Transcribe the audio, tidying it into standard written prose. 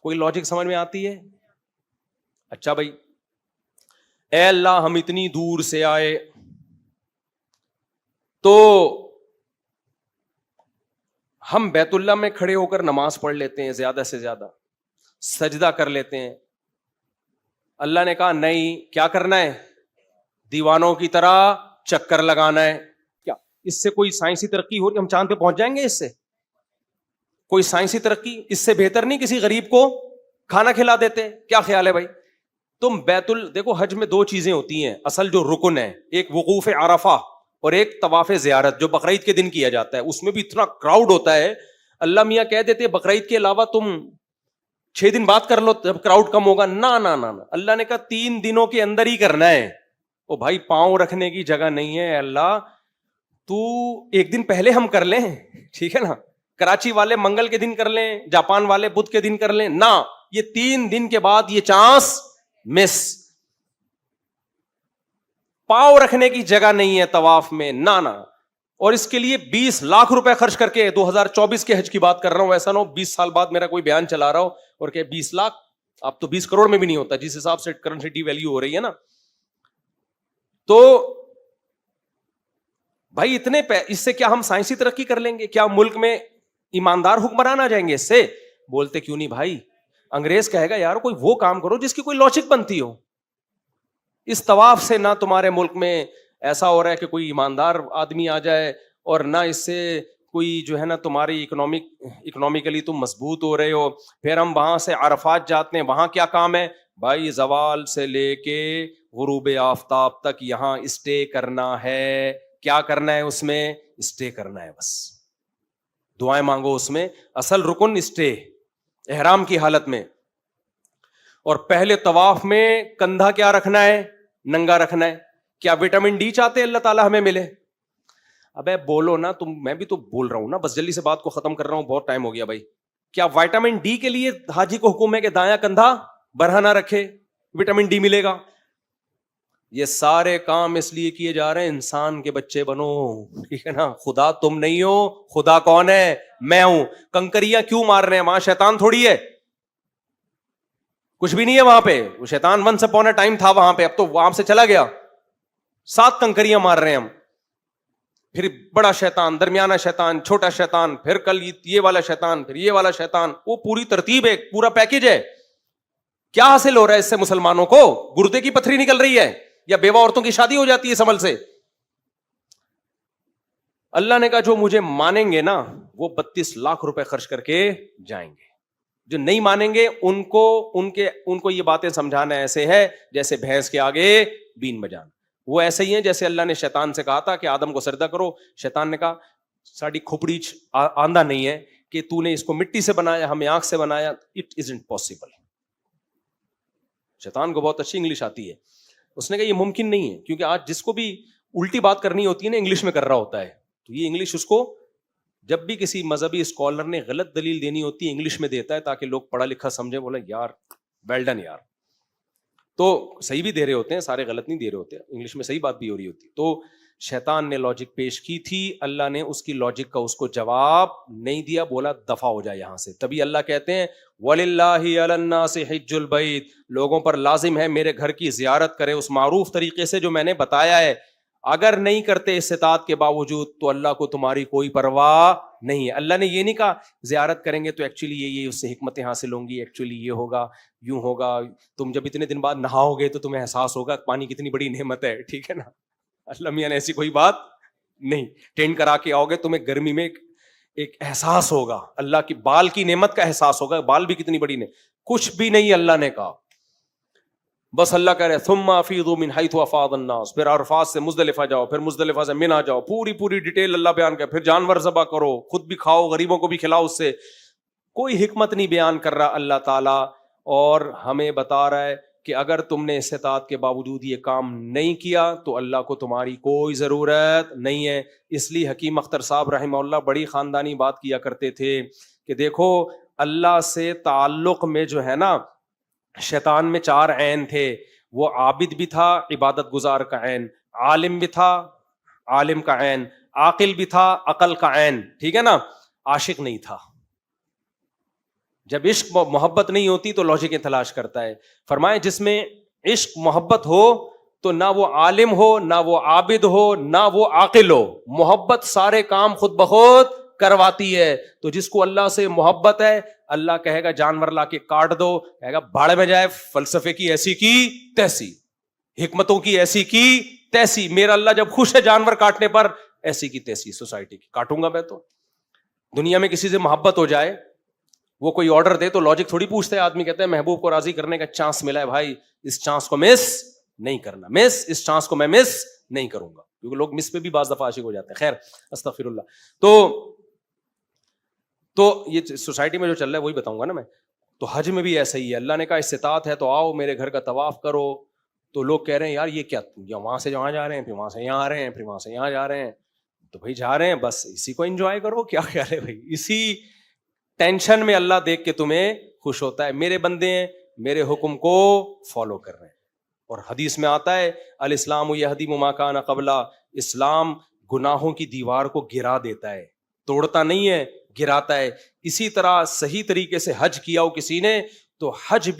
کوئی لاجک سمجھ میں آتی ہے؟ اچھا بھائی، اے اللہ ہم اتنی دور سے آئے تو ہم بیت اللہ میں کھڑے ہو کر نماز پڑھ لیتے ہیں، زیادہ سے زیادہ سجدہ کر لیتے ہیں. اللہ نے کہا نہیں، کیا کرنا ہے؟ دیوانوں کی طرح چکر لگانا ہے. کیا اس سے کوئی سائنسی ترقی ہو رہی؟ ہم چاند پہ پہنچ جائیں گے اس سے؟ کوئی سائنسی ترقی اس سے بہتر نہیں کسی غریب کو کھانا کھلا دیتے. کیا خیال ہے بھائی؟ تم دیکھو حج میں دو چیزیں ہوتی ہیں اصل جو رکن ہے، ایک وقوف عرفہ اور ایک طواف زیارت جو بقرعید کے دن کیا جاتا ہے. اس میں بھی اتنا کراؤڈ ہوتا ہے، اللہ میاں کہہ دیتے بقرعید کے علاوہ تم 6 دن بعد کر لو جب کراؤڈ کم ہوگا. نا نا نا نا، اللہ نے کہا 3 دنوں کے اندر ہی کرنا ہے. او بھائی پاؤں رکھنے کی جگہ نہیں ہے. اللہ تو ایک دن پہلے ہم کر لیں، ٹھیک ہے نا، کراچی والے منگل کے دن کر لیں، جاپان والے بدھ کے دن کر لیں. نہ، یہ 3 دن کے بعد یہ چانس مس. پاؤں رکھنے کی جگہ نہیں ہے طواف میں، نہ نہ. اور اس کے لیے 20 لاکھ روپے خرچ کر کے 2024 کے حج کی بات کر رہا ہوں، ایسا نہ ہو 20 سال بعد میرا کوئی بیان چلا رہا ہو اور کہ 20 لاکھ اب تو 20 کروڑ میں بھی نہیں ہوتا جس حساب سے کرنسی ویلیو ہو رہی ہے نا. تو بھائی اتنے اس سے کیا ہم سائنسی ترقی کر لیں گے؟ کیا ملک میں ایماندار حکمران آ جائیں گے اس سے؟ بولتے کیوں نہیں بھائی. انگریز کہے گا یار کوئی وہ کام کرو جس کی کوئی لاجک بنتی ہو. اس طواف سے نہ تمہارے ملک میں ایسا ہو رہا ہے کہ کوئی ایماندار آدمی آ جائے، اور نہ اس سے کوئی جو ہے نا تمہاری اکنامکلی تم مضبوط ہو رہے ہو. پھر ہم وہاں سے عرفات جاتے ہیں، وہاں کیا کام ہے بھائی؟ زوال سے لے کے غروب آفتاب تک یہاں اسٹے کرنا ہے. کیا کرنا ہے اس میں؟ اسٹے کرنا ہے بس. دعائیں مانگو اس میں. اصل رکن اسٹے احرام کی حالت میں. اور پہلے طواف میں کندھا کیا رکھنا ہے؟ ننگا رکھنا ہے. کیا وٹامن ڈی چاہتے اللہ تعالیٰ ہمیں ملے؟ ابے بولو نا تم، میں بھی تو بول رہا ہوں نا، بس جلدی سے بات کو ختم کر رہا ہوں، بہت ٹائم ہو گیا بھائی. کیا وٹامن ڈی کے لیے حاجی کو حکم ہے کہ دایاں کندھا برہنہ رکھے، وٹامن ڈی ملے گا؟ یہ سارے کام اس لیے کیے جا رہے ہیں انسان کے بچے بنو، ٹھیک ہے نا. خدا تم نہیں ہو، خدا کون ہے؟ میں ہوں. کنکریاں کیوں مار رہے ہیں؟ وہاں شیطان تھوڑی ہے، کچھ بھی نہیں ہے وہاں پہ. وہ شیطان ونس اپون اے ٹائم تھا وہاں پہ، اب تو وہاں سے چلا گیا. 7 کنکریاں مار رہے ہیں ہم. پھر بڑا شیطان، درمیانہ شیطان، چھوٹا شیطان، پھر کل یہ والا شیطان، پھر یہ والا شیطان. وہ پوری ترتیب ہے، پورا پیکج ہے. کیا حاصل ہو رہا ہے اس سے مسلمانوں کو؟ گردے کی پتھری نکل رہی ہے یا بیوہ عورتوں کی شادی ہو جاتی ہے سمل سے. اللہ نے کہا جو مجھے مانیں گے نا وہ 32 لاکھ روپے خرچ کر کے جائیں گے. جو نہیں مانیں گے ان کو یہ باتیں سمجھانا ایسے ہے جیسے بھینس کے آگے بین بجانا. وہ ایسے ہی ہیں جیسے اللہ نے شیطان سے کہا تھا کہ آدم کو سجدہ کرو. شیطان نے کہا ساڑی کھوپڑی آندہ نہیں ہے کہ تو نے اس کو مٹی سے بنایا، ہمیں آنکھ سے بنایا. It isn't possible. شیطان کو بہت اچھی انگلش آتی ہے. اس نے کہا یہ ممکن نہیں ہے، کیونکہ آج جس کو بھی الٹی بات کرنی ہوتی ہے نا انگلش میں کر رہا ہوتا ہے. تو یہ انگلش اس کو جب بھی کسی مذہبی اسکالر نے غلط دلیل دینی ہوتی ہے انگلش میں دیتا ہے تاکہ لوگ پڑھا لکھا سمجھے، بولے یار ویل ڈن یار. تو صحیح بھی دے رہے ہوتے ہیں، سارے غلط نہیں دے رہے ہوتے، انگلش میں صحیح بات بھی ہو رہی ہوتی. تو شیطان نے لاجک پیش کی تھی، اللہ نے اس کی لاجک کا اس کو جواب نہیں دیا، بولا دفع ہو جائے یہاں سے. تبھی اللہ کہتے ہیں وَلِلَّهِ عَلَى النَّاسِ حِجُّ الْبَيْتِ، لوگوں پر لازم ہے میرے گھر کی زیارت کرے اس معروف طریقے سے جو میں نے بتایا ہے. اگر نہیں کرتے استطاعت کے باوجود تو اللہ کو تمہاری کوئی پرواہ نہیں ہے. اللہ نے یہ نہیں کہا زیارت کریں گے تو ایکچولی یہ اس سے حکمتیں حاصل ہوں گی، ایکچولی یہ ہوگا، یوں ہوگا. تم جب اتنے دن بعد نہاؤ گے تو تمہیں احساس ہوگا پانی کتنی بڑی نعمت ہے، ٹھیک ہے نا. اللہ میاں نے ایسی کوئی بات نہیں. ٹینٹ کرا کے آؤ گے تمہیں گرمی میں ایک احساس ہوگا، اللہ کی بال کی نعمت کا احساس ہوگا، بال بھی کتنی بڑی نعمت. کچھ بھی نہیں اللہ نے کہا. بس اللہ کہہ رہے ثم افیضوا من حیث افاض الناس، پھر عرفات سے مزدلفہ جاؤ، پھر مزدلفہ سے منی جاؤ. پوری ڈیٹیل اللہ بیان کر. پھر جانور ذبح کرو، خود بھی کھاؤ، غریبوں کو بھی کھلاؤ. اس سے کوئی حکمت نہیں بیان کر رہا اللہ تعالیٰ، اور ہمیں بتا رہا ہے کہ اگر تم نے استطاعت کے باوجود یہ کام نہیں کیا تو اللہ کو تمہاری کوئی ضرورت نہیں ہے. اس لیے حکیم اختر صاحب رحمہ اللہ بڑی خاندانی بات کیا کرتے تھے کہ دیکھو اللہ سے تعلق میں جو ہے نا شیطان میں 4 عین تھے. وہ عابد بھی تھا، عبادت گزار کا عین، عالم بھی تھا، عالم کا عین، عاقل بھی تھا، عقل کا عین، ٹھیک ہے نا، عاشق نہیں تھا. جب عشق محبت نہیں ہوتی تو لاجکیں تلاش کرتا ہے. فرمائے جس میں عشق محبت ہو تو نہ وہ عالم ہو, نہ وہ عابد ہو, نہ وہ عاقل ہو. محبت سارے کام خود بخود کرواتی ہے. تو جس کو اللہ سے محبت ہے, اللہ کہے گا جانور لا کے کاٹ دو, کہے گا بھاڑ میں جائے, فلسفے کی ایسی کی تیسی, حکمتوں کی ایسی کی تیسی. میرا اللہ جب خوش ہے جانور کاٹنے پر, ایسی کی تیسی سوسائٹی کی کاٹوں گا میں. تو دنیا میں کسی سے محبت ہو جائے, وہ کوئی آرڈر دے تو لاجک تھوڑی پوچھتے ہیں, آدمی کہتے ہیں محبوب کو راضی کرنے کا چانس ملا ہے بھائی, اس چانس کو مس نہیں کرنا, اس چانس کو میں مس نہیں کروں گا, کیونکہ لوگ مس پہ بھی بعض دفعہ عاشق ہو جاتے ہیں. خیر استغفر اللہ. تو یہ سوسائٹی میں جو چل رہا ہے وہی بتاؤں گا نا میں. تو حج میں بھی ایسا ہی ہے, اللہ نے کہا استطاعت ہے تو آؤ میرے گھر کا طواف کرو. تو لوگ کہہ رہے ہیں یار یہ کیا, وہاں سے وہاں جا رہے ہیں, پھر وہاں سے یہاں آ رہے ہیں, پھر وہاں سے یہاں جا رہے ہیں. تو بھائی جا رہے ہیں بس اسی کو انجوائے کرو, کیا خیال ہے بھائی, اسی ٹینشن میں اللہ دیکھ کے تمہیں خوش ہوتا ہے. میرے بندے ہیں, میرے حکم کو فالو کر رہے ہیں. اور حدیث میں آتا ہے الاسلام یہدم ما کان قبلہ, اسلام گناہوں کی دیوار کو گرا دیتا ہے, توڑتا نہیں ہے, گراتا ہے. اسی طرح صحیح طریقے سے حج کیا ہو کسی نے تو حج